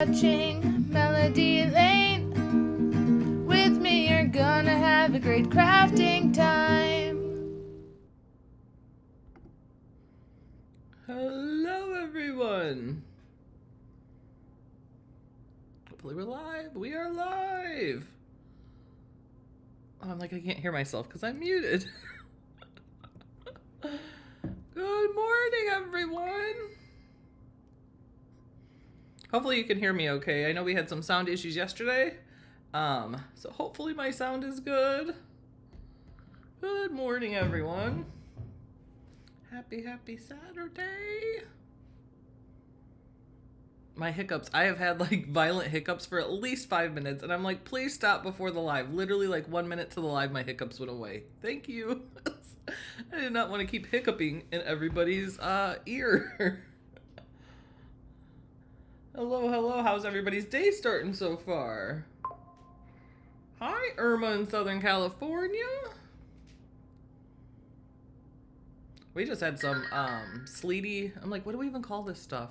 Watching Melody Lane. With me you're gonna have a great crafting time. Hello everyone. Hopefully we're live. We are live. Oh, I'm like I can't hear myself because I'm muted. Good morning everyone. Hopefully you can hear me okay. I know we had some sound issues yesterday. So hopefully my sound is good. Good morning, everyone. Happy Saturday. My hiccups. I have had like violent hiccups for at least 5 minutes, and I'm like, please stop before the live. Literally like 1 minute to the live, my hiccups went away. Thank you. I did not want to keep hiccuping in everybody's ear. Hello. How's everybody's day starting so far? Hi, Irma in Southern California. We just had some sleety. I'm like, what do we even call this stuff?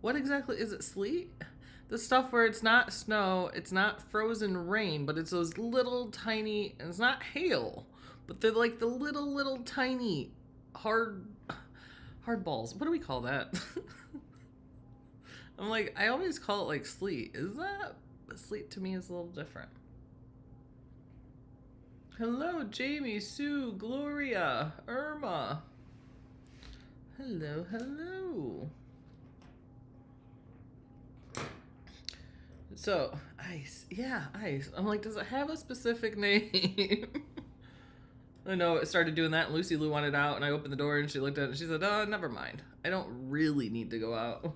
What exactly is it? Sleet? The stuff where it's not snow, it's not frozen rain, but it's those little tiny, and it's not hail, but they're like the little tiny hard balls. What do we call that? I'm like, I always call it like sleet. Is that? Sleet to me is a little different. Hello, Jamie, Sue, Gloria, Irma. Hello. So, ice. Yeah, ice. I'm like, does it have a specific name? I know it started doing that, and Lucy Lou wanted out, and I opened the door, and she looked at it, and she said, oh, never mind. I don't really need to go out.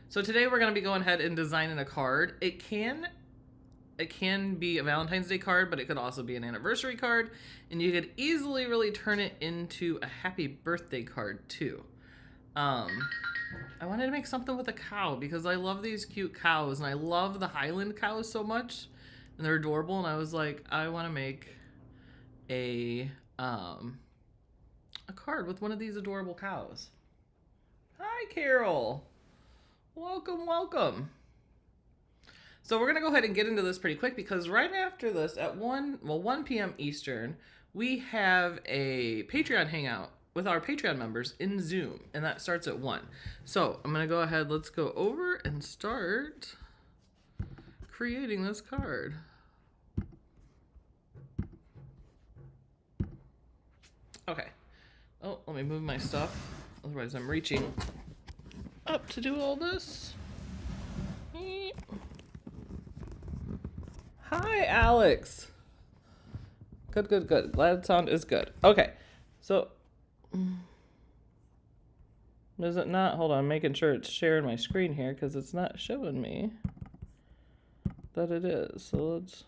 So today we're going to be going ahead and designing a card. It can be a Valentine's Day card, but it could also be an anniversary card, and you could easily really turn it into a happy birthday card too. I wanted to make something with a cow because I love these cute cows, and I love the Highland cows so much, and they're adorable, and I was like, I want to make a card with one of these adorable cows. Hi, Carol. Welcome. So we're going to go ahead and get into this pretty quick because right after this at 1 p.m. Eastern, we have a Patreon hangout with our Patreon members in Zoom, and that starts at 1. So I'm going to go ahead, let's go over and start creating this card. Okay. Oh, let me move my stuff. Otherwise I'm reaching up to do all this. Hi, Alex. Good. Glad sound is good. Okay, so does it not? Hold on, I'm making sure it's sharing my screen here because it's not showing me that it is. So let's.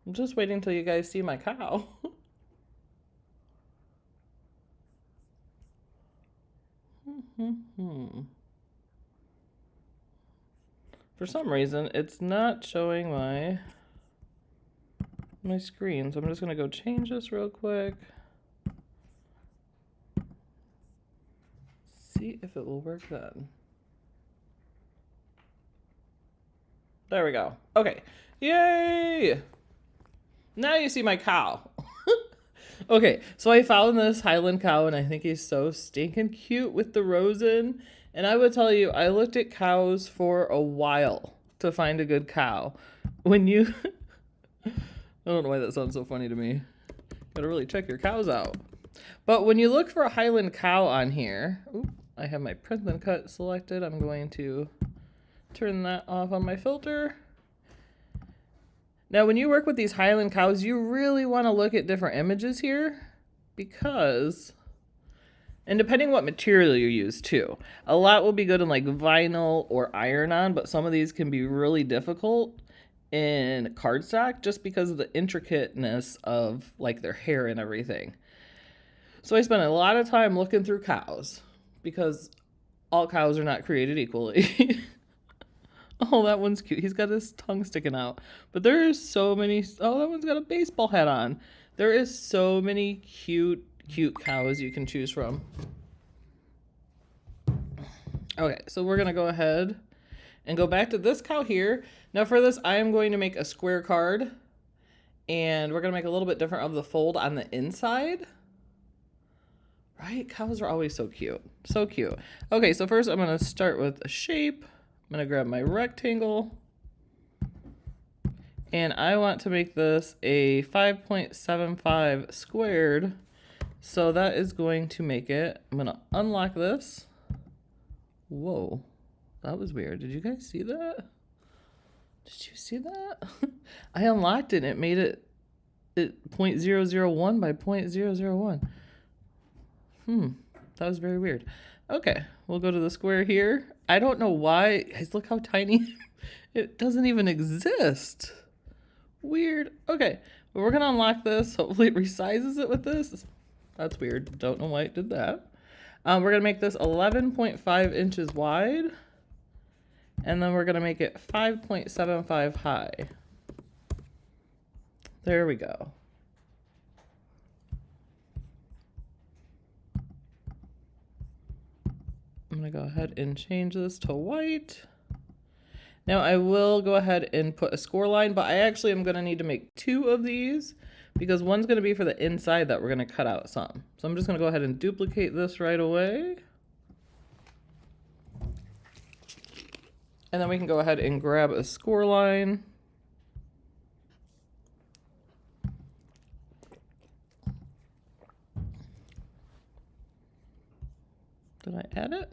I'm just waiting till you guys see my cow. For some reason, it's not showing my screen, so I'm just gonna go change this real quick. See if it will work then. There we go. Okay. Yay! Now you see my cow. Okay, so I found this Highland cow, and I think he's so stinking cute with the rose in. And I would tell you, I looked at cows for a while to find a good cow. When you... I don't know why that sounds so funny to me. Gotta really check your cows out. But when you look for a Highland cow on here... Oops, I have my print and cut selected. I'm going to turn that off on my filter. Now, when you work with these Highland cows, you really want to look at different images here because, and depending what material you use too, a lot will be good in like vinyl or iron-on, but some of these can be really difficult in cardstock just because of the intricateness of like their hair and everything. So I spent a lot of time looking through cows because all cows are not created equally. Oh, that one's cute. He's got his tongue sticking out. But there is so many. Oh, that one's got a baseball hat on. There is so many cute cows you can choose from. Okay, so we're going to go ahead and go back to this cow here. Now for this, I am going to make a square card. And we're going to make a little bit different of the fold on the inside. Right? Cows are always so cute. So cute. Okay, so first I'm going to start with a shape. I'm going to grab my rectangle. And I want to make this a 5.75 squared. So that is going to make it, I'm going to unlock this. Whoa, that was weird. Did you guys see that? Did you see that? I unlocked it and it made it 0.001 by 0.001. That was very weird. Okay, we'll go to the square here. I don't know why. Guys, look how tiny. It doesn't even exist. Weird. Okay, but we're gonna unlock this. Hopefully it resizes it with this. That's weird. Don't know why it did that. We're gonna make this 11.5 inches wide. And then we're gonna make it 5.75 high. There we go. I'm gonna go ahead and change this to white. Now I will go ahead and put a score line, but I actually am gonna need to make 2 of these because one's gonna be for the inside that we're gonna cut out some. So I'm just gonna go ahead and duplicate this right away. And then we can go ahead and grab a score line. Did I add it?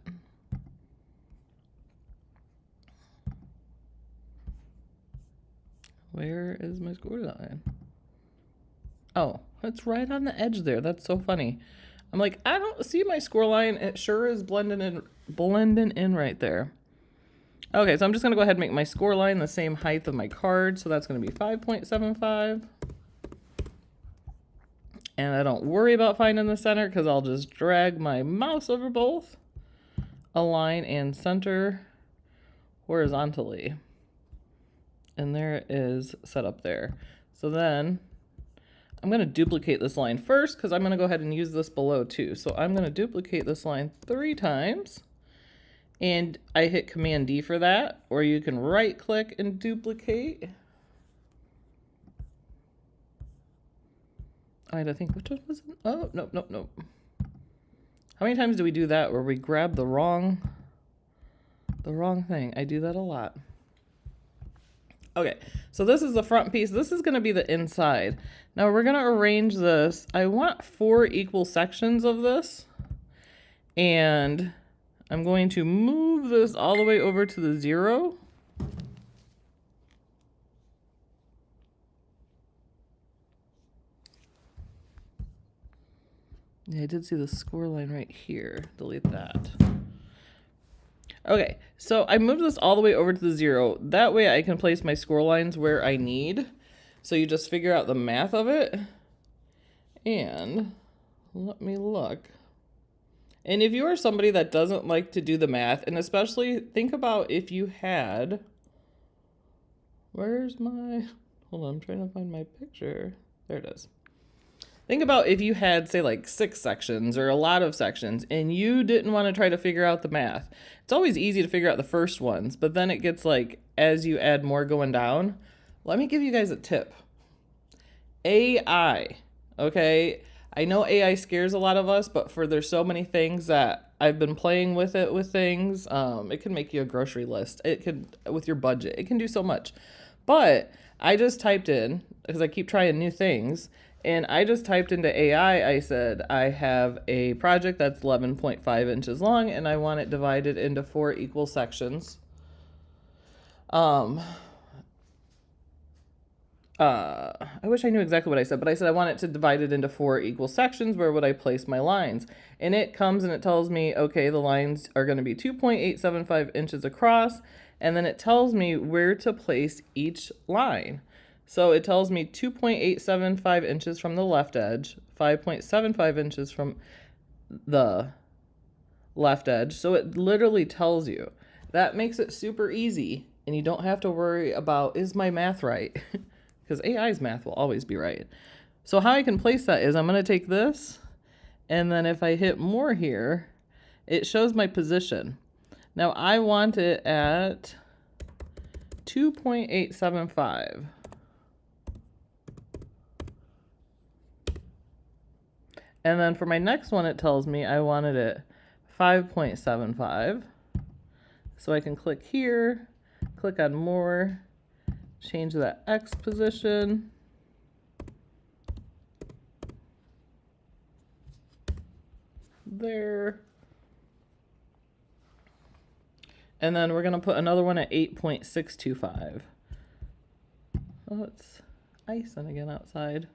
Where is my score line? Oh, it's right on the edge there. That's so funny. I'm like, I don't see my score line. It sure is blending in right there. Okay, so I'm just gonna go ahead and make my score line the same height of my card. So that's gonna be 5.75. And I don't worry about finding the center because I'll just drag my mouse over both. Align and center horizontally. And there it is set up there. So then I'm going to duplicate this line first because I'm going to go ahead and use this below too. So I'm going to duplicate this line 3 times. And I hit Command D for that. Or you can right click and duplicate. I think, which one was it? Oh, nope. How many times do we do that where we grab the wrong thing? I do that a lot. Okay, so this is the front piece. This is going to be the inside. Now we're going to arrange this. I want 4 equal sections of this. And I'm going to move this all the way over to the 0. Yeah, I did see the score line right here. Delete that. Okay, so I moved this all the way over to the 0. That way I can place my score lines where I need. So you just figure out the math of it. And let me look. And if you are somebody that doesn't like to do the math, and especially think about if you had, where's my, hold on, I'm trying to find my picture. There it is. Think about if you had, say, like 6 sections or a lot of sections and you didn't want to try to figure out the math. It's always easy to figure out the first ones, but then it gets like, as you add more going down. Let me give you guys a tip. AI, okay? I know AI scares a lot of us, but there's so many things that I've been playing with it with things. It can make you a grocery list. It could, with your budget, it can do so much. But I just typed in, because I keep trying new things, and I just typed into AI, I said, I have a project that's 11.5 inches long, and I want it divided into 4 equal sections. I wish I knew exactly what I said, but I said I want it to divide it into 4 equal sections. Where would I place my lines? And it comes and it tells me, okay, the lines are going to be 2.875 inches across, and then it tells me where to place each line. So it tells me 2.875 inches from the left edge, 5.75 inches from the left edge. So it literally tells you. That makes it super easy And you don't have to worry about, is my math right? Because AI's math will always be right. So how I can place that is I'm going to take this, and then if I hit more here, it shows my position. Now I want it at 2.875. And then for my next one, it tells me I wanted it 5.75. So I can click here, click on more, change that X position. There. And then we're going to put another one at 8.625. Oh, it's icing again outside.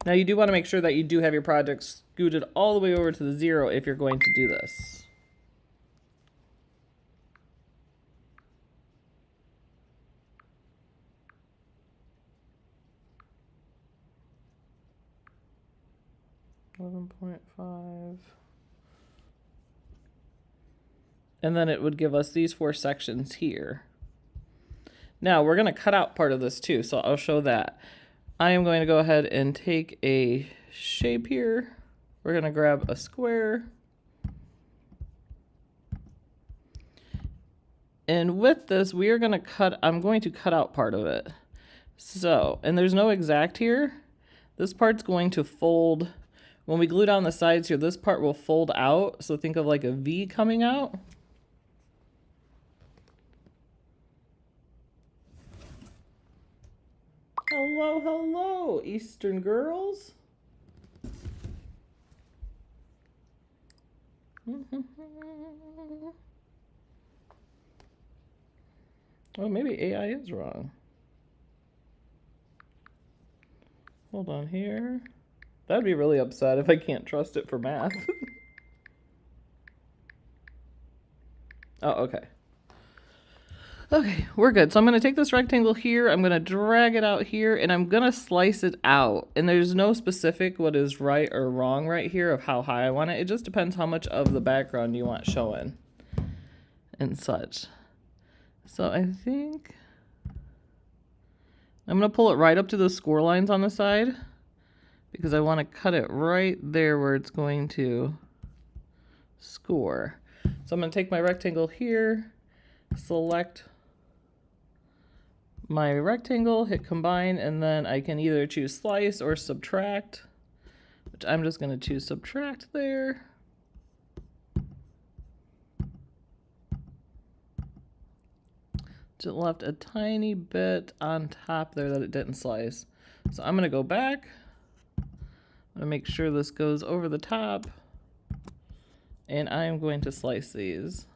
Now you do want to make sure that you do have your project scooted all the way over to the 0 if you're going to do this. $11.5. And then it would give us these 4 sections here. Now we're going to cut out part of this too, so I'll show that. I am going to go ahead and take a shape here. We're going to grab a square. And with this, we are going to cut, I'm going to cut out part of it. So, and there's no exact here. This part's going to fold. When we glue down the sides here, this part will fold out. So think of like a V coming out. Hello, hello, Eastern girls. Oh, maybe AI is wrong. Hold on here. That'd be really upset if I can't trust it for math. Oh, okay. Okay, we're good. So I'm going to take this rectangle here, I'm going to drag it out here, and I'm going to slice it out. And there's no specific what is right or wrong right here of how high I want it. It just depends how much of the background you want showing and such. So I think I'm going to pull it right up to the score lines on the side because I want to cut it right there where it's going to score. So I'm going to take my rectangle here, select my rectangle, hit combine, and then I can either choose slice or subtract, which I'm just going to choose subtract there. Just left a tiny bit on top there that it didn't slice. So I'm going to go back. I'm going to make sure this goes over the top, and I'm going to slice these.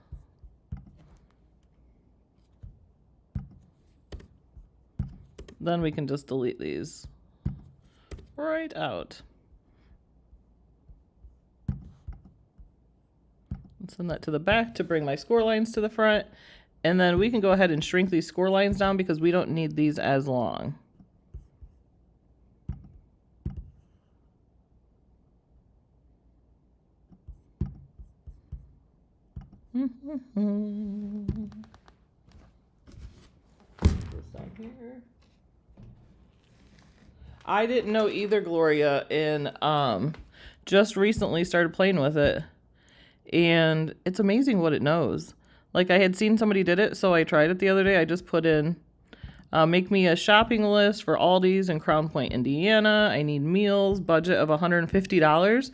Then we can just delete these right out. And send that to the back to bring my score lines to the front. And then we can go ahead and shrink these score lines down because we don't need these as long. Here. I didn't know either, Gloria, and just recently started playing with it, and it's amazing what it knows. Like, I had seen somebody did it, so I tried it the other day. I just put in, make me a shopping list for Aldi's in Crown Point, Indiana. I need meals, budget of $150.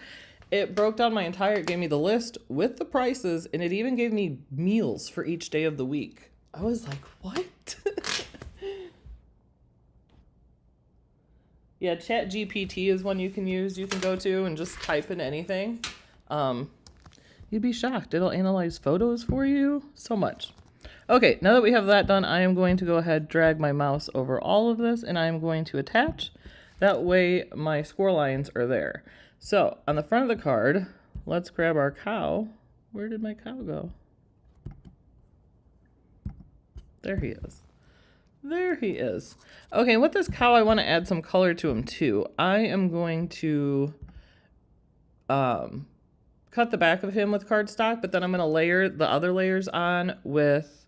It broke down my entire, it gave me the list with the prices, and it even gave me meals for each day of the week. I was like, what? Yeah, ChatGPT is one you can use. You can go to and just type in anything. You'd be shocked. It'll analyze photos for you. So much. Okay, now that we have that done, I am going to go ahead, drag my mouse over all of this, and I am going to attach. That way my score lines are there. So on the front of the card, let's grab our cow. Where did my cow go? There he is. There he is. Okay, with this cow, I want to add some color to him too. I am going to, because cut the back of him with cardstock, but then I'm going to layer the other layers on with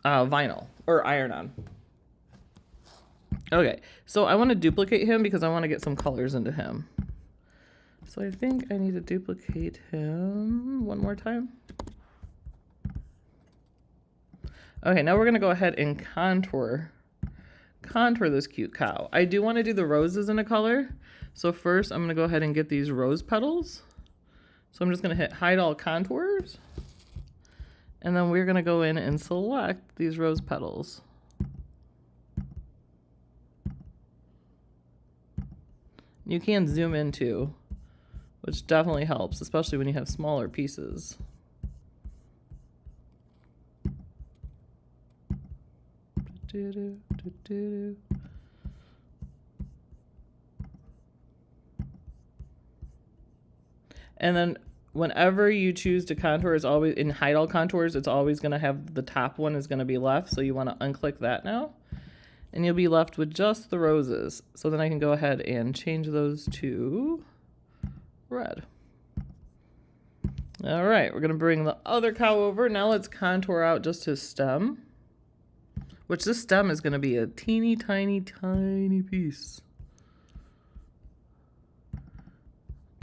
vinyl or iron-on. Okay, so I want to duplicate him because I want to get some colors into him. So I think I need to duplicate him one more time. Okay, now we're going to go ahead and contour this cute cow. I do want to do the roses in a color. So first I'm going to go ahead and get these rose petals. So I'm just going to hit hide all contours. And then we're going to go in and select these rose petals. You can zoom in too, which definitely helps, especially when you have smaller pieces. And then whenever you choose to contour, is always in hide all contours, it's always going to have the top one is going to be left. So you want to unclick that now. And you'll be left with just the roses. So then I can go ahead and change those to red. All right, we're going to bring the other cow over. Now let's contour out just his stem, which this stem is going to be a teeny tiny piece.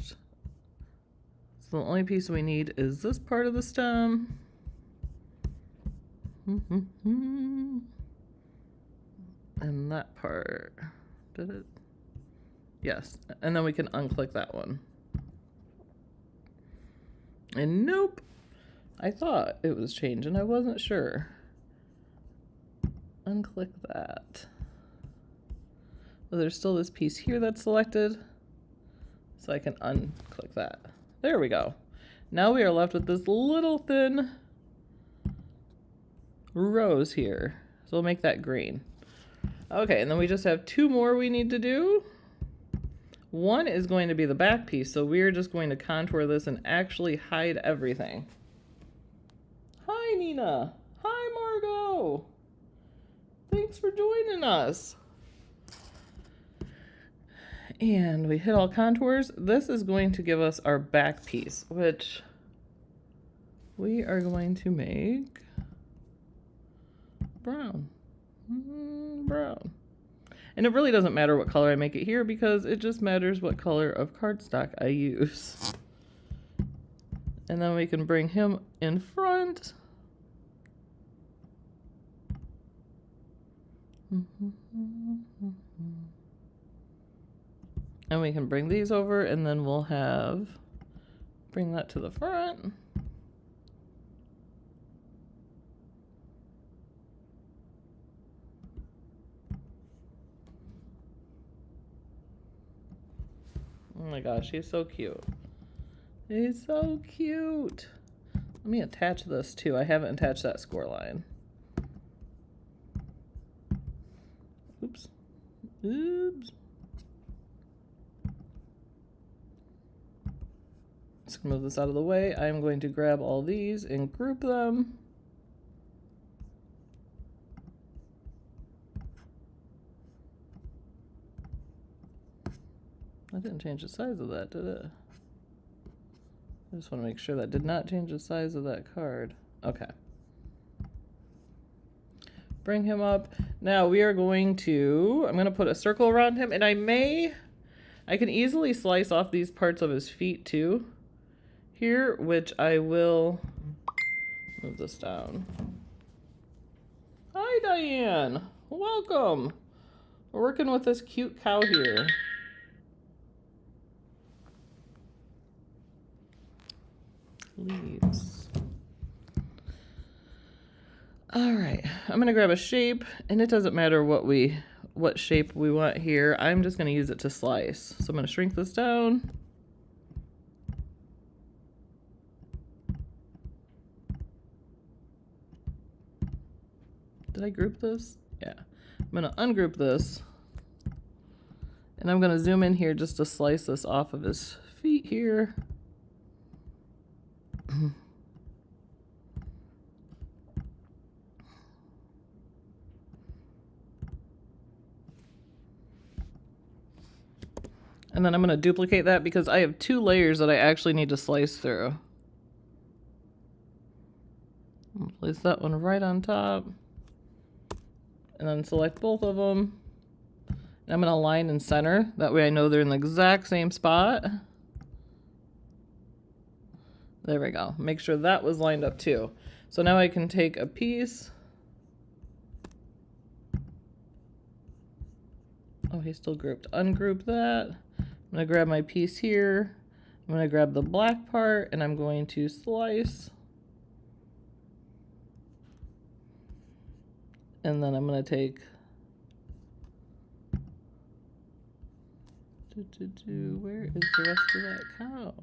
So the only piece we need is this part of the stem. And that part, did it? Yes, and then we can unclick that one. And nope, I thought it was changing, I wasn't sure. Unclick that. Oh, there's still this piece here that's selected, so I can unclick that. There we go. Now we are left with this little thin rose here, so we'll make that green. Okay, and then we just have two more we need to do. One is going to be the back piece, so we're just going to contour this and actually hide everything. Hi, Nina. Hi, Margot. Thanks for joining us. And we hit all contours. This is going to give us our back piece, which we are going to make brown. Brown. And it really doesn't matter what color I make it here because it just matters what color of cardstock I use. And then we can bring him in front. And we can bring these over and then we'll bring that to the front. Oh my gosh, he's so cute. He's so cute. Let me attach this too. I haven't attached that score line. Oops. Oops. Let's move this out of the way. I'm going to grab all these and group them. I didn't change the size of that, did it? I just want to make sure that did not change the size of that card. Okay. Bring him up. Now we are going to, I'm going to put a circle around him, and I can easily slice off these parts of his feet too here, which I will move this down. Hi, Diane. Welcome. We're working with this cute cow here. Leaves. All right, I'm gonna grab a shape, and it doesn't matter what shape we want here. I'm just gonna use it to slice. So I'm gonna shrink this down. Did I group this? Yeah. I'm gonna ungroup this, and I'm gonna zoom in here just to slice this off of his feet here. And then I'm going to duplicate that because I have 2 layers that I actually need to slice through. I'll place that one right on top. And then select both of them. And I'm going to line and center. That way I know they're in the exact same spot. There we go. Make sure that was lined up too. So now I can take a piece. Oh, he's still grouped. Ungroup that. I'm going to grab my piece here. I'm going to grab the black part and I'm going to slice. And then I'm going to take where is the rest of that cow?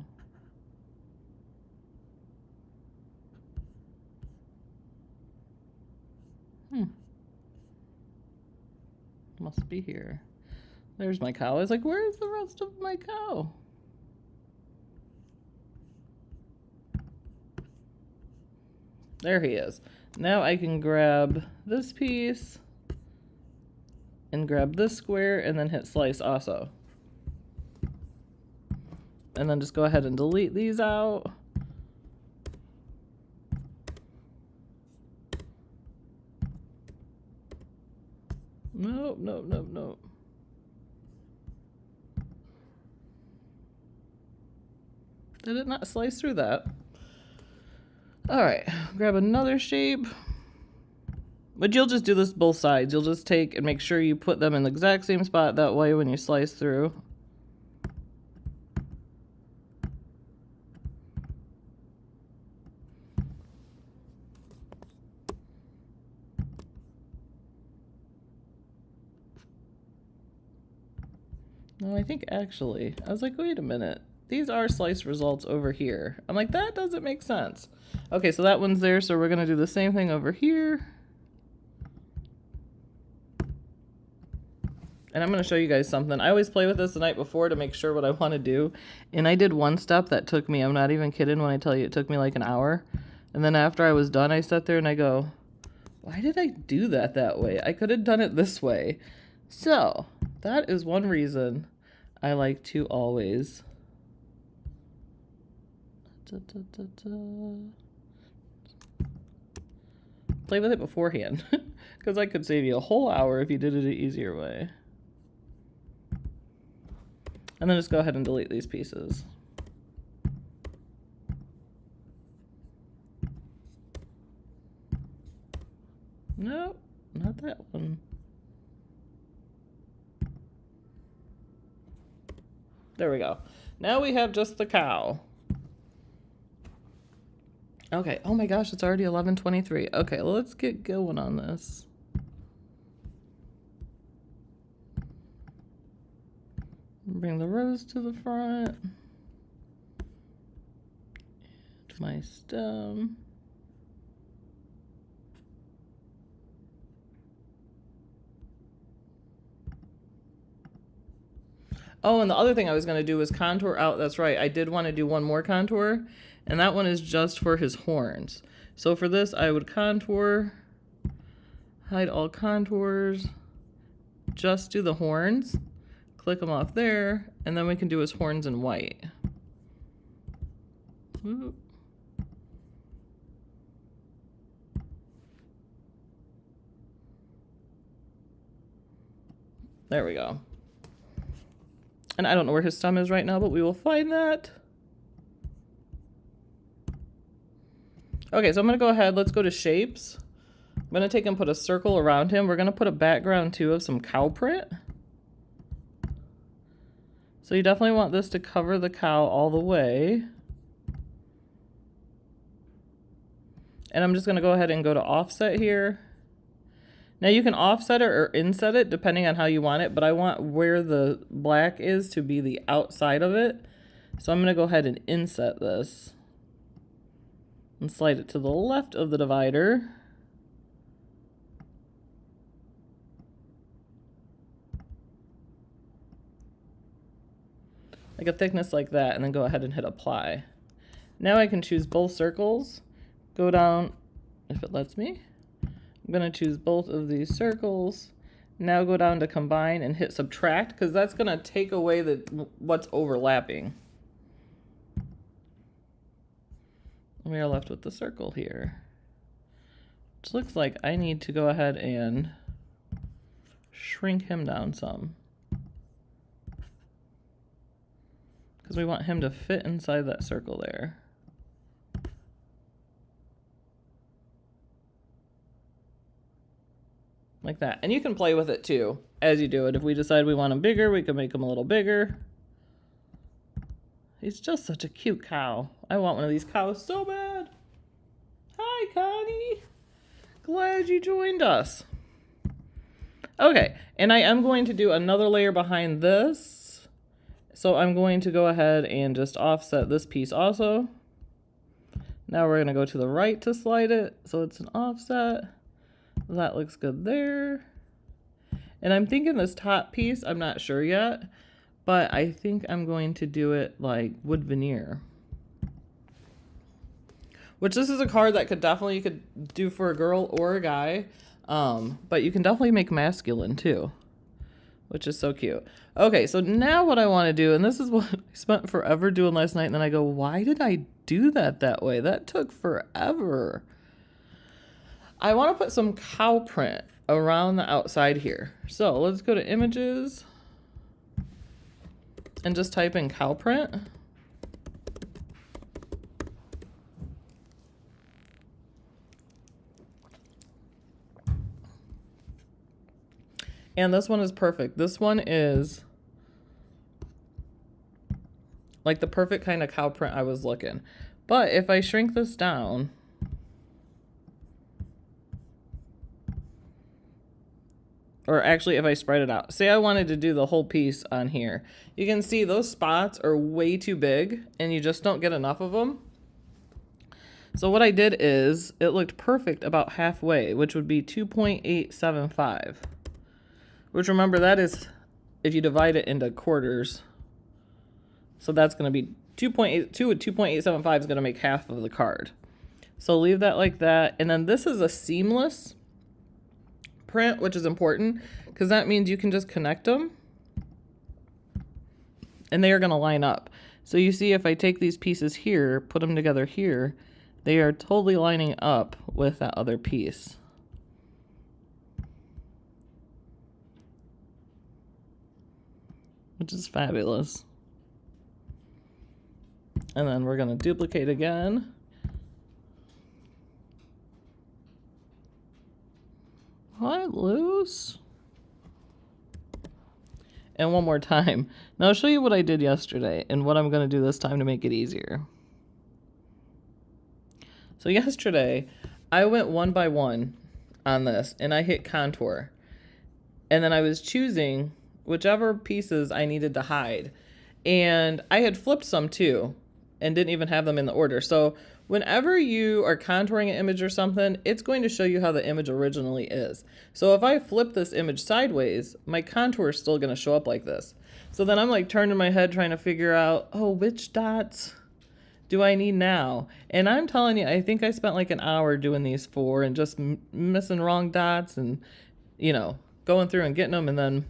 Must be here. There's my cow. I was like, where's the rest of my cow? There he is. Now I can grab this piece and grab this square and then hit slice also. And then just go ahead and delete these out. Nope, nope, nope, nope. Did it not slice through that? All right, grab another shape. But you'll just do this both sides. You'll just take and make sure you put them in the exact same spot. That way when you slice through. No, I think actually, I was like, wait a minute. These are slice results over here. I'm like, that doesn't make sense. Okay, so that one's there, so we're gonna do the same thing over here. And I'm gonna show you guys something. I always play with this the night before to make sure what I wanna do. And I did one step that took me, I'm not even kidding when I tell you it took me like an hour. And then after I was done, I sat there and I go, why did I do that way? I could have done it this way. So that is one reason I like to always play with it beforehand, because I could save you a whole hour if you did it an easier way. And then just go ahead and delete these pieces. Nope, not that one. There we go. Now we have just the cow. Okay, oh my gosh, it's already 11:23. Okay, let's get going on this. Bring the rose to the front. And my stem. Oh, and the other thing I was going to do was contour out. That's right. I did want to do one more contour, and that one is just for his horns. So for this, I would contour, hide all contours, just do the horns, click them off there, and then we can do his horns in white. Whoop. There we go. And I don't know where his stem is right now, but we will find that. Okay, so I'm going to go ahead. Let's go to shapes. I'm going to take and put a circle around him. We're going to put a background too of some cow print. So you definitely want this to cover the cow all the way. And I'm just going to go ahead and go to offset here. Now you can offset it or inset it depending on how you want it, but I want where the black is to be the outside of it. So I'm going to go ahead and inset this and slide it to the left of the divider. Like a thickness like that, and then go ahead and hit apply. Now I can choose both circles, go down if it lets me. I'm going to choose both of these circles. Now go down to combine and hit subtract, because that's going to take away what's overlapping. We are left with the circle here. Which looks like I need to go ahead and shrink him down some, because we want him to fit inside that circle there. Like that. And you can play with it too as you do it. If we decide we want him bigger, we can make him a little bigger. He's just such a cute cow. I want one of these cows so bad. Hi, Connie. Glad you joined us. Okay, and I am going to do another layer behind this. So I'm going to go ahead and just offset this piece also. Now we're going to go to the right to slide it, so it's an offset. That looks good there. And I'm thinking this top piece, I'm not sure yet, but I think I'm going to do it like wood veneer. Which this is a card that you could do for a girl or a guy. But you can definitely make masculine too, which is so cute. Okay, so now what I want to do, and this is what I spent forever doing last night, and then I go, why did I do that way? That took forever. I want to put some cow print around the outside here. So let's go to images and just type in cow print. And this one is perfect. This one is like the perfect kind of cow print I was looking. But if I shrink this down, or actually if I spread it out, say I wanted to do the whole piece on here, you can see those spots are way too big and you just don't get enough of them. So what I did is it looked perfect about halfway, which would be 2.875. Which, remember, that is if you divide it into quarters. So that's going to be 2.82 with 2.875 is going to make half of the card. So leave that like that. And then this is a seamless print, which is important because that means you can just connect them and they are going to line up. So you see, if I take these pieces here, put them together here, they are totally lining up with that other piece. Which is fabulous. And then we're going to duplicate again. Hi, loose. And one more time. Now I'll show you what I did yesterday and what I'm going to do this time to make it easier. So yesterday, I went one by one on this and I hit contour. And then I was choosing whichever pieces I needed to hide. And I had flipped some too and didn't even have them in the order. So whenever you are contouring an image or something, it's going to show you how the image originally is. So if I flip this image sideways, my contour is still going to show up like this. So then I'm like turning my head trying to figure out, oh, which dots do I need now? And I'm telling you, I think I spent like an hour doing these four and just missing wrong dots and, you know, going through and getting them and then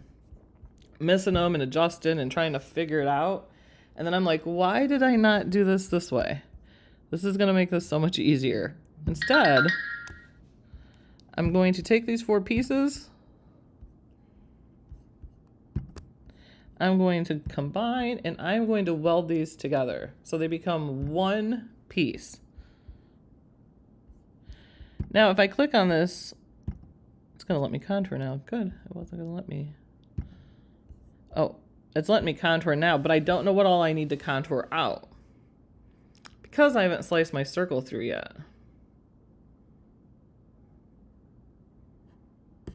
missing them and adjusting and trying to figure it out. And then I'm like, why did I not do this way? This is going to make this so much easier. Instead, I'm going to take these four pieces. I'm going to combine and I'm going to weld these together so they become one piece. Now, if I click on this, it's going to let me contour now. Good. It wasn't going to let me. Oh, it's letting me contour now, but I don't know what all I need to contour out because I haven't sliced my circle through yet.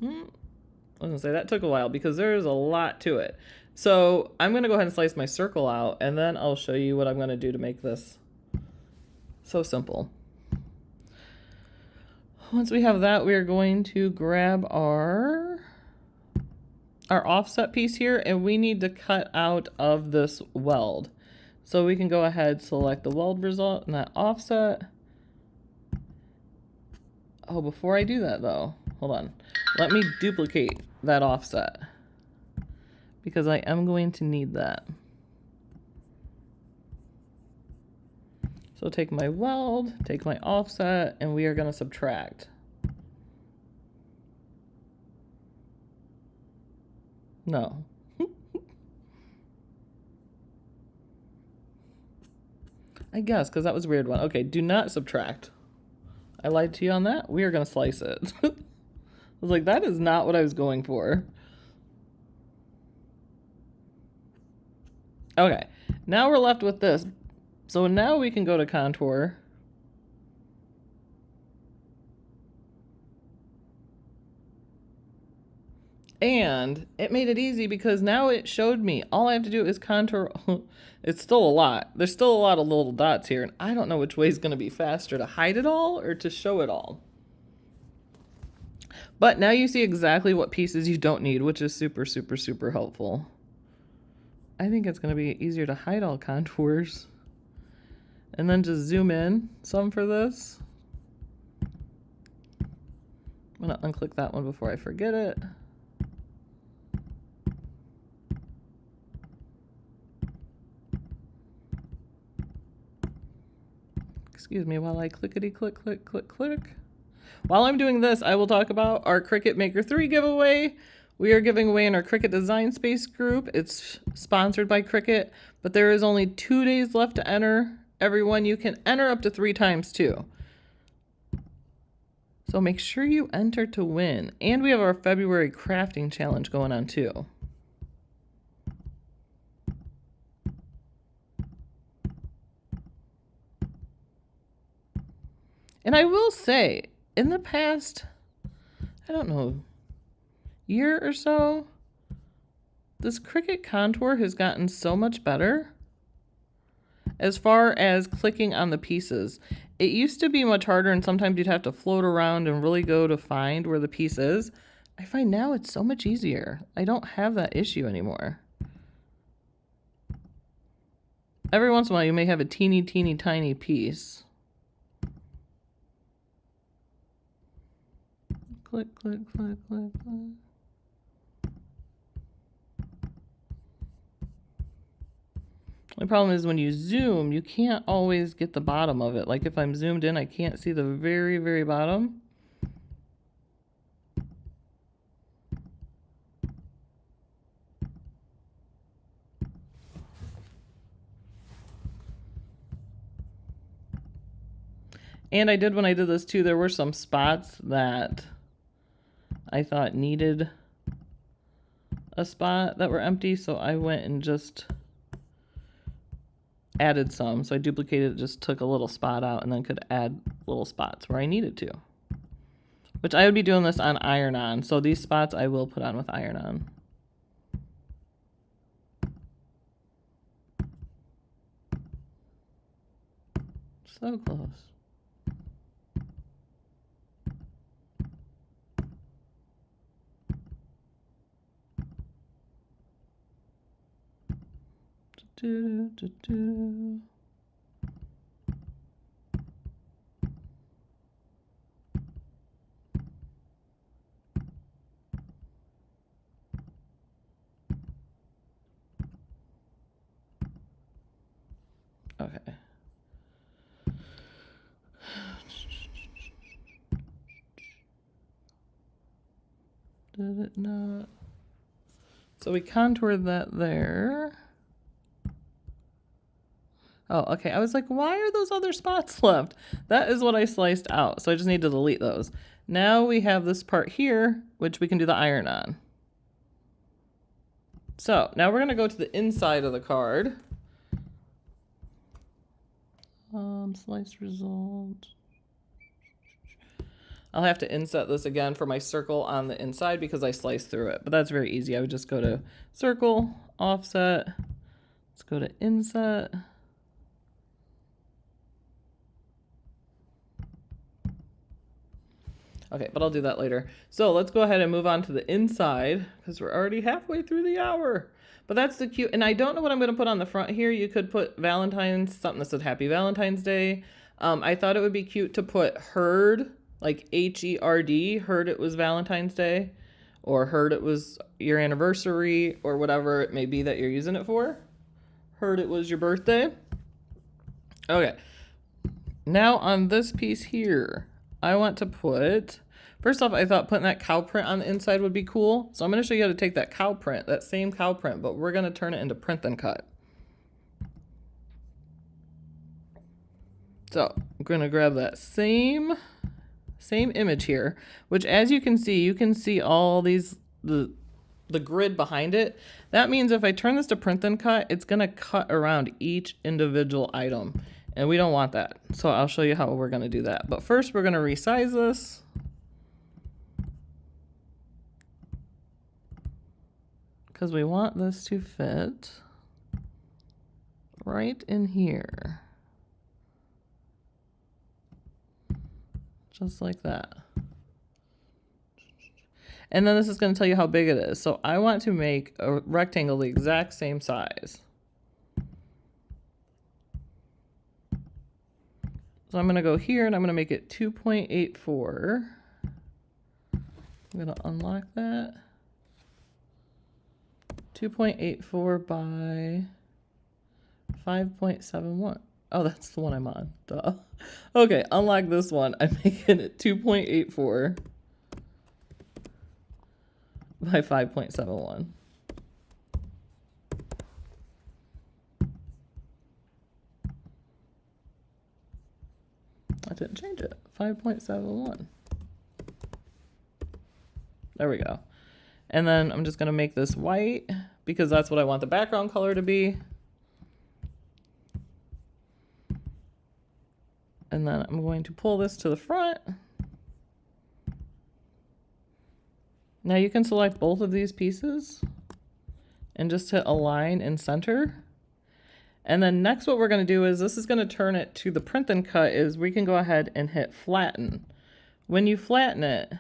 I was gonna say that took a while because there's a lot to it. So I'm gonna go ahead and slice my circle out and then I'll show you what I'm gonna do to make this so simple. Once we have that, we are going to grab our offset piece here and we need to cut out of this weld. So we can go ahead, select the weld result and that offset. Oh, before I do that though, hold on. Let me duplicate that offset because I am going to need that. So take my weld, take my offset, and we are going to subtract. No. I guess, because that was a weird one. Okay, do not subtract. I lied to you on that. We are going to slice it. I was like, that is not what I was going for. Okay, now we're left with this. So now we can go to contour. And it made it easy because now it showed me all I have to do is contour. It's still a lot. There's still a lot of little dots here, and I don't know which way is going to be faster, to hide it all or to show it all. But now you see exactly what pieces you don't need, which is super, super, super helpful. I think it's going to be easier to hide all contours. And then just zoom in some for this. I'm going to unclick that one before I forget it. Excuse me while I clickety click, click, click, click. While I'm doing this, I will talk about our Cricut Maker 3 giveaway. We are giving away in our Cricut Design Space group. It's sponsored by Cricut, but there is only 2 days left to enter. Everyone, you can enter up to 3 times too. So make sure you enter to win. And we have our February crafting challenge going on too. And I will say, in the past, I don't know, year or so, this Cricut contour has gotten so much better as far as clicking on the pieces. It used to be much harder, and sometimes you'd have to float around and really go to find where the piece is. I find now it's so much easier. I don't have that issue anymore. Every once in a while you may have a teeny, teeny, tiny piece. Click, click, click, click, click. The problem is when you zoom, you can't always get the bottom of it. Like if I'm zoomed in, I can't see the very, very bottom. And I did, when I did this too, there were some spots that I thought needed a spot that were empty, so I went and just added some. So I duplicated it, just took a little spot out, and then could add little spots where I needed to. Which I would be doing this on iron-on, so these spots I will put on with iron-on. So close. Do, do, do. Okay. Did it not? So we contoured that there. Oh, okay. I was like, why are those other spots left? That is what I sliced out. So I just need to delete those. Now we have this part here, which we can do the iron on. So now we're going to go to the inside of the card. Slice result. I'll have to inset this again for my circle on the inside because I sliced through it. But that's very easy. I would just go to circle, offset. Let's go to inset. Okay, but I'll do that later. So let's go ahead and move on to the inside because we're already halfway through the hour. But that's the cute, and I don't know what I'm going to put on the front here. You could put Valentine's, something that said Happy Valentine's Day. I thought it would be cute to put heard like HERD, heard it was Valentine's Day, or heard it was your anniversary, or whatever it may be that you're using it for. Heard it was your birthday. Okay. Now on this piece here, I want to put, first off, I thought putting that cow print on the inside would be cool. So I'm going to show you how to take that cow print, that same cow print, but we're going to turn it into print and cut. So I'm going to grab that same image here, which as you can see all these, the grid behind it. That means if I turn this to print and cut, it's going to cut around each individual item. And we don't want that. So I'll show you how we're going to do that. But first we're going to resize this. Because we want this to fit right in here. Just like that. And then this is going to tell you how big it is. So I want to make a rectangle the exact same size. So I'm going to go here and I'm going to make it 2.84. I'm going to unlock that. 2.84 by 5.71. Oh, that's the one I'm on. Duh. Okay, unlock this one. I'm making it 2.84 by 5.71. I didn't change it. 5.71. There we go. And then I'm just going to make this white because that's what I want the background color to be. And then I'm going to pull this to the front. Now you can select both of these pieces and just hit align and center. And then next what we're going to do is this is going to turn it to the print and cut is we can go ahead and hit flatten. When you flatten it,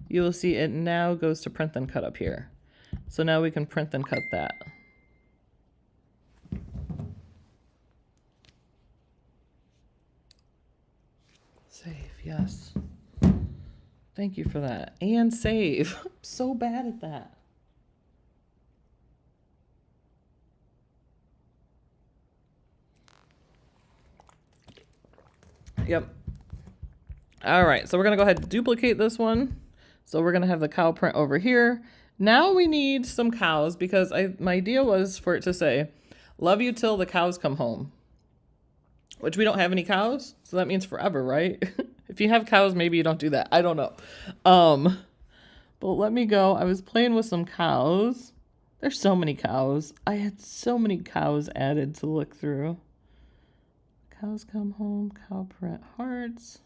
you will see it now goes to print and cut up here. So now we can print and cut that. Save, yes. Thank you for that. And save. I'm so bad at that. Yep. All right, so we're gonna go ahead and duplicate this one. So we're gonna have the cow print over here. Now we need some cows because my idea was for it to say, love you till the cows come home. Which we don't have any cows, so that means forever, right? If you have cows, maybe you don't do that. I don't know. But let me go. I was playing with some cows. There's so many cows. I had so many cows added to look through. Cows come home, cow print hearts.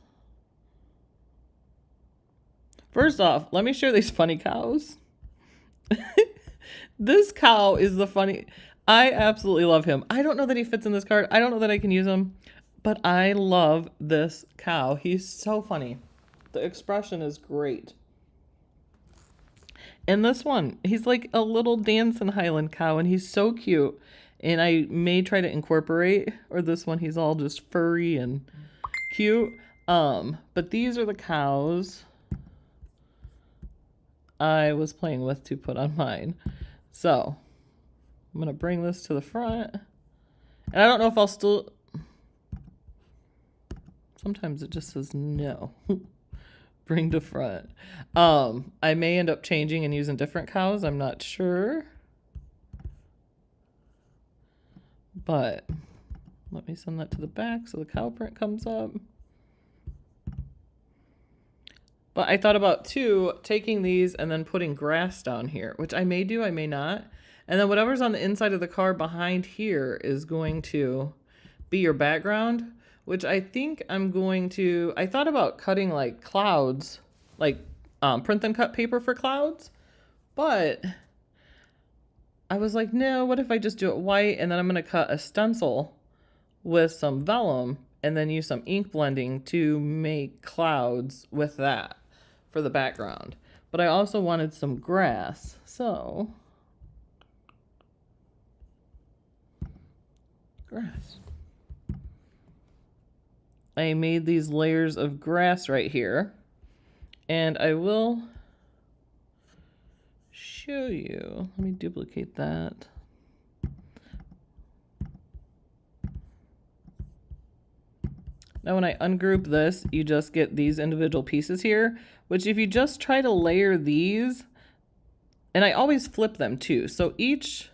First off, let me share these funny cows. This cow is the funny. I absolutely love him. I don't know that he fits in this card. I don't know that I can use him, but I love this cow. He's so funny. The expression is great. And this one, he's like a little dancing Highland cow, and he's so cute. And I may try to incorporate, or this one, he's all just furry and cute. But these are the cows I was playing with to put on mine. So I'm going to bring this to the front. And I don't know if I'll still... Sometimes it just says no. Bring to front. I may end up changing and using different cows. I'm not sure. But let me send that to the back so the cow print comes up. But I thought about, too, taking these and then putting grass down here, which I may do, I may not. And then whatever's on the inside of the car behind here is going to be your background, which I think I'm going to... I thought about cutting, like, clouds, like print and cut paper for clouds, but I was like, no, what if I just do it white, and then I'm going to cut a stencil with some vellum and then use some ink blending to make clouds with that for the background. But I also wanted some grass, so... grass. I made these layers of grass right here. And I will show you. Let me duplicate that. Now when I ungroup this, you just get these individual pieces here, which if you just try to layer these, and I always flip them too. So each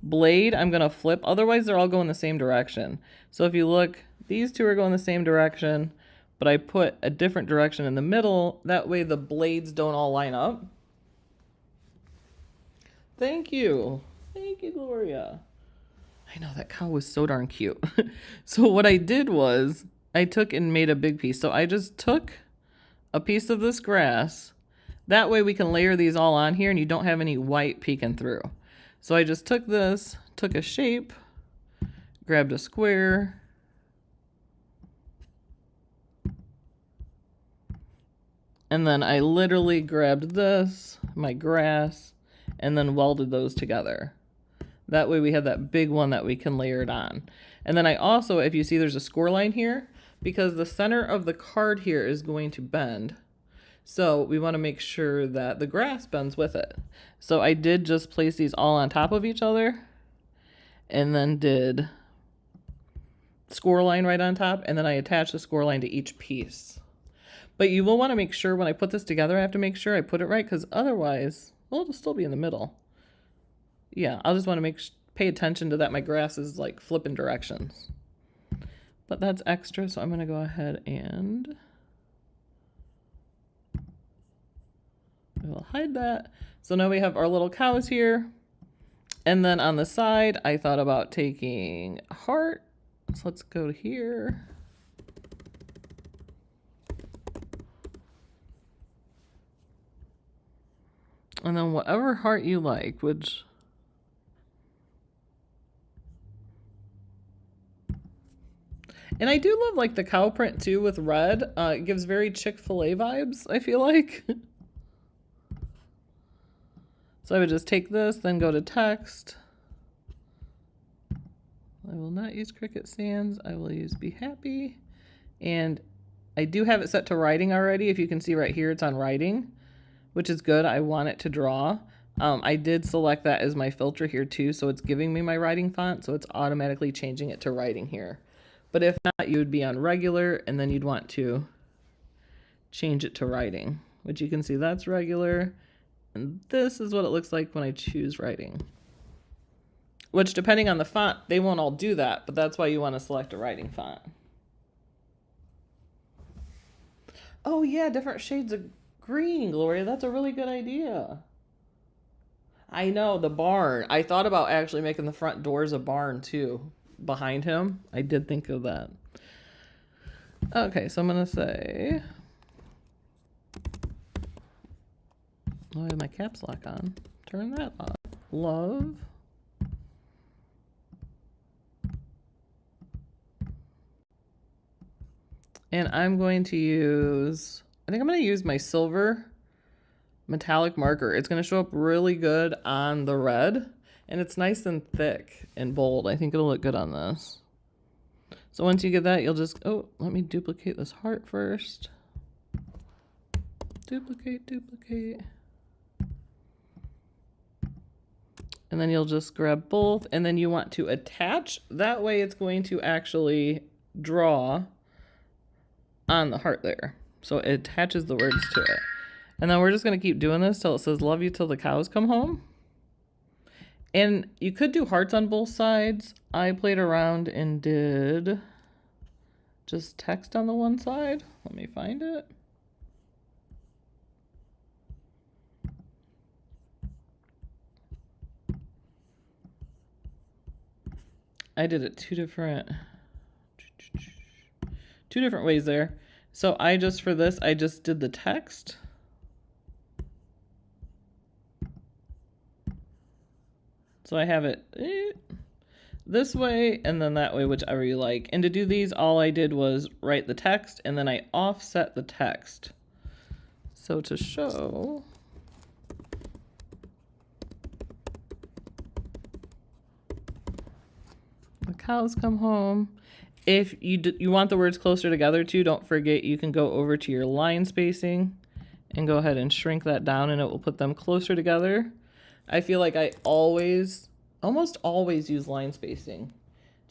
blade I'm gonna flip, otherwise they're all going the same direction. So if you look, these two are going the same direction, but I put a different direction in the middle. That way the blades don't all line up. Thank you. Thank you, Gloria. I know that cow was so darn cute. So what I did was I took and made a big piece. So I just took a piece of this grass. That way we can layer these all on here and you don't have any white peeking through. So I just took this, took a shape, grabbed a square, and then I literally grabbed this, my grass, and then welded those together. That way we have that big one that we can layer it on. And then I also, if you see there's a score line here, because the center of the card here is going to bend. So we want to make sure that the grass bends with it. So I did just place these all on top of each other and then did score line right on top. And then I attached the score line to each piece. But you will want to make sure when I put this together, I have to make sure I put it right, because otherwise, well, it'll still be in the middle. Yeah, I'll just want to pay attention to that my grass is like flipping directions. But that's extra, so I'm going to go ahead and I will hide that. So now we have our little cows here. And then on the side, I thought about taking a heart. So let's go here. And then whatever heart you like, which... And I do love like the cow print too with red. It gives very Chick-fil-A vibes, I feel like. So I would just take this, then go to text. I will not use Cricut Sans. I will use Be Happy. And I do have it set to writing already. If you can see right here, it's on writing, which is good. I want it to draw. I did select that as my filter here too. So it's giving me my writing font. So it's automatically changing it to writing here. But if not, you would be on regular, and then you'd want to change it to writing, which you can see that's regular. And this is what it looks like when I choose writing. Which, depending on the font, they won't all do that, but that's why you want to select a writing font. Oh yeah, different shades of green, Gloria. That's a really good idea. I know, the barn. I thought about actually making the front doors a barn too. Behind him. I did think of that. Okay, so I'm going to say... Oh, I have my caps lock on. Turn that on. Love. And I'm going to use... I think I'm going to use my silver metallic marker. It's going to show up really good on the red. And it's nice and thick and bold. I think it'll look good on this. So once you get that, you'll just... Oh, let me duplicate this heart first. Duplicate, duplicate. And then you'll just grab both. And then you want to attach. That way it's going to actually draw on the heart there. So it attaches the words to it. And then we're just going to keep doing this till it says, love you till the cows come home. And you could do hearts on both sides. I played around and did just text on the one side. Let me find it. I did it two different ways there. So for this, I just did the text. So I have it this way and then that way, whichever you like. And to do these, all I did was write the text and then I offset the text. So to show, the cows come home. If you want the words closer together too, don't forget you can go over to your line spacing and go ahead and shrink that down, and it will put them closer together. I feel like I almost always use line spacing.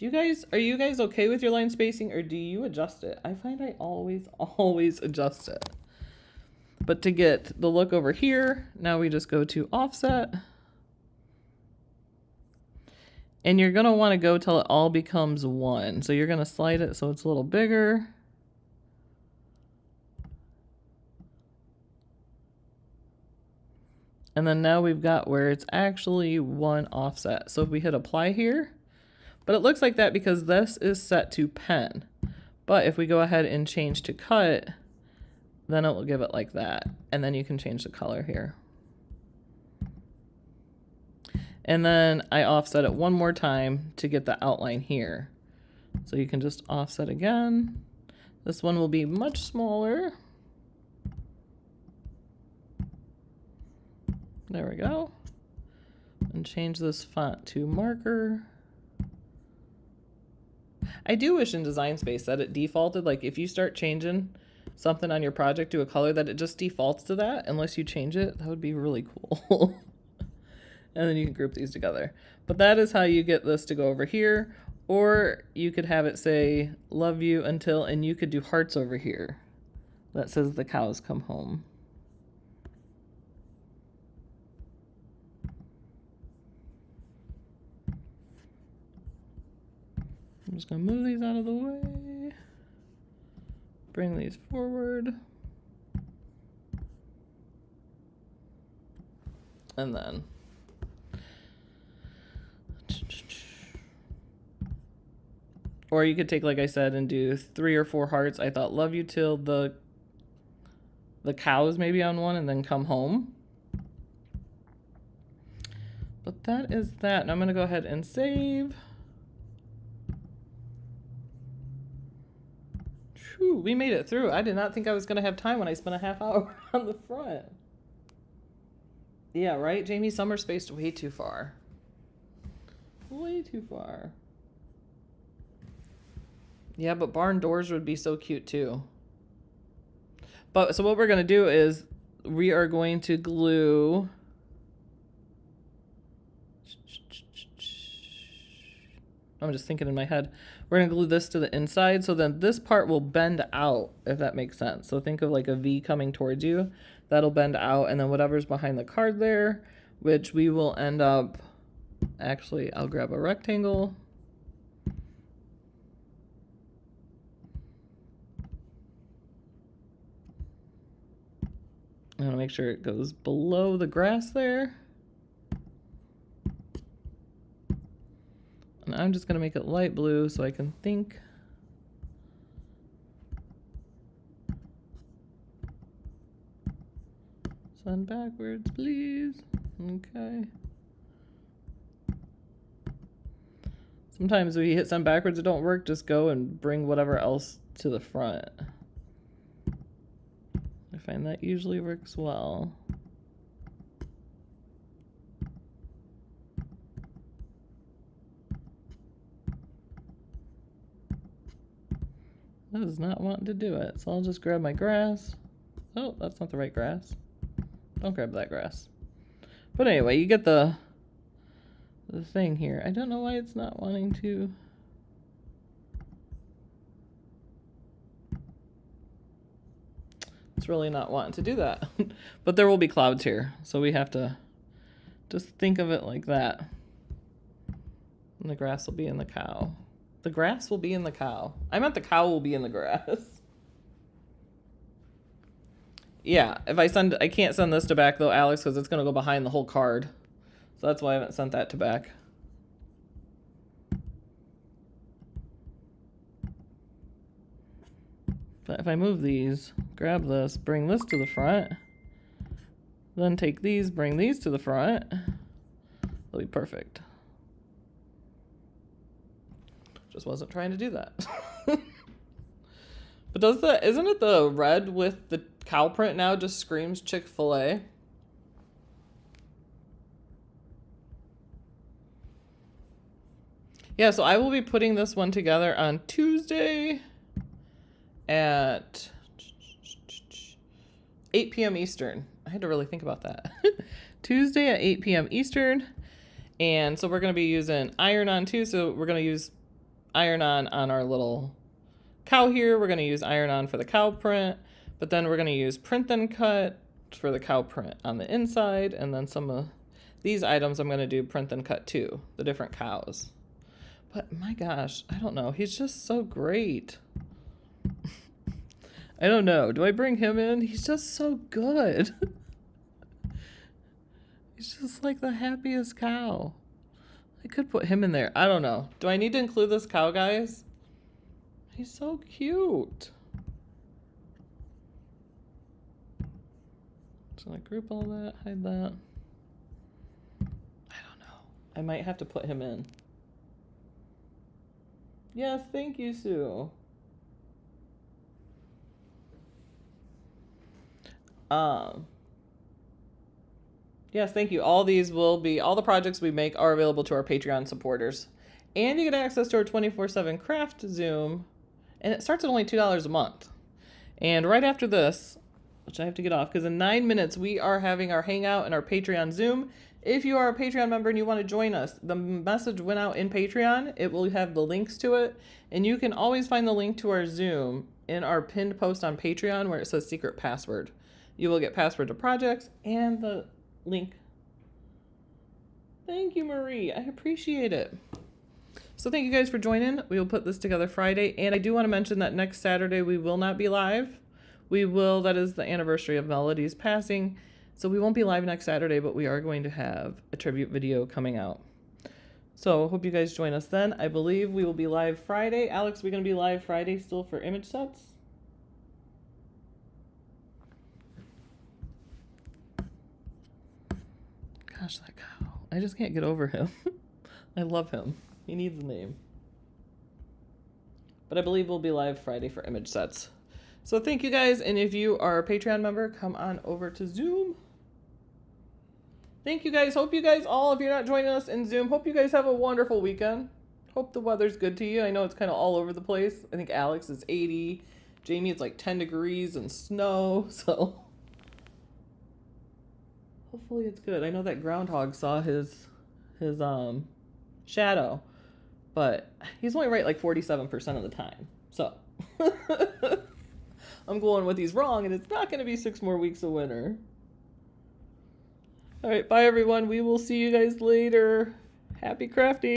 Are you guys okay with your line spacing, or do you adjust it? I find I always adjust it. But to get the look over here, now we just go to offset. And you're gonna wanna go till it all becomes one. So you're gonna slide it so it's a little bigger. And then now we've got where it's actually one offset. So if we hit apply here, but it looks like that because this is set to pen. But if we go ahead and change to cut, then it will give it like that. And then you can change the color here. And then I offset it one more time to get the outline here. So you can just offset again. This one will be much smaller. There we go. And change this font to marker. I do wish in Design Space that it defaulted, like if you start changing something on your project to a color, that it just defaults to that unless you change it. That would be really cool. And then you can group these together. But that is how you get this to go over here. Or you could have it say, love you until, and you could do hearts over here. That says the cows come home. I'm just gonna move these out of the way. Bring these forward. And then or you could take, like I said, and do 3 or 4 hearts. I thought love you till the cows maybe on one, and then come home. But that is that. And I'm gonna go ahead and save. Whew, we made it through. I did not think I was gonna have time when I spent a half hour on the front. Yeah, right? Jamie, summer spaced way too far. Way too far. Yeah, but barn doors would be so cute too. But so what we're going to do is we are going to glue. I'm just thinking in my head. We're going to glue this to the inside, so then this part will bend out, if that makes sense. So think of like a V coming towards you. That'll bend out, and then whatever's behind the card there, which we will end up, actually, I'll grab a rectangle. I want to make sure it goes below the grass there. And I'm just going to make it light blue so I can think. Send backwards, please. Okay. Sometimes when you hit send backwards, it don't work. Just go and bring whatever else to the front. I find that usually works well. That is not wanting to do it, so I'll just grab my grass. Oh, that's not the right grass. Don't grab that grass. But anyway, you get the thing here. I don't know why it's not wanting to. It's really not wanting to do that. But there will be clouds here, so we have to just think of it like that. And the grass will be in the cow. The grass will be in the cow. I meant the cow will be in the grass. Yeah, if I can't send this to back though, Alex, because it's going to go behind the whole card. So that's why I haven't sent that to back. But if I move these, grab this, bring this to the front, then take these, bring these to the front, it'll be perfect. Just wasn't trying to do that. But isn't it the red with the cow print now just screams Chick-fil-A? Yeah, so I will be putting this one together on Tuesday at 8 p.m. Eastern. I had to really think about that. Tuesday at 8 p.m. Eastern. And so we're going to be using iron-on too. So we're going to use iron-on our little cow here. We're going to use iron-on for the cow print. But then we're going to use print then cut for the cow print on the inside. And then some of these items I'm going to do print then cut too. The different cows. But my gosh, I don't know. He's just so great. I don't know. Do I bring him in? He's just so good. He's just like the happiest cow. I could put him in there. I don't know. Do I need to include this cow, guys? He's so cute. So I group all that, hide that. I don't know. I might have to put him in. Yes, thank you, Sue. Yes, thank you. All the projects we make are available to our Patreon supporters. And you get access to our 24/7 craft Zoom. And it starts at only $2 a month. And right after this, which I have to get off, because in 9 minutes we are having our hangout and our Patreon Zoom. If you are a Patreon member and you want to join us, the message went out in Patreon. It will have the links to it. And you can always find the link to our Zoom in our pinned post on Patreon where it says secret password. You will get password to projects and the link. Thank you, Marie. I appreciate it. So thank you guys for joining. We will put this together Friday. And I do want to mention that next Saturday we will not be live. That is the anniversary of Melody's passing. So we won't be live next Saturday, but we are going to have a tribute video coming out. So hope you guys join us then. I believe we will be live Friday. Alex, we're going to be live Friday still for image sets? Gosh, that cow. I just can't get over him. I love him. He needs a name. But I believe we'll be live Friday for image sets. So thank you guys. And if you are a Patreon member, come on over to Zoom. Thank you guys. Hope you guys all, if you're not joining us in Zoom, hope you guys have a wonderful weekend. Hope the weather's good to you. I know it's kind of all over the place. I think Alex is 80. Jamie, it's like 10 degrees and snow. So hopefully it's good. I know that groundhog saw his shadow, but he's only right like 47% of the time. So I'm going with he's wrong, and it's not going to be 6 more weeks of winter. All right, bye everyone. We will see you guys later. Happy crafting.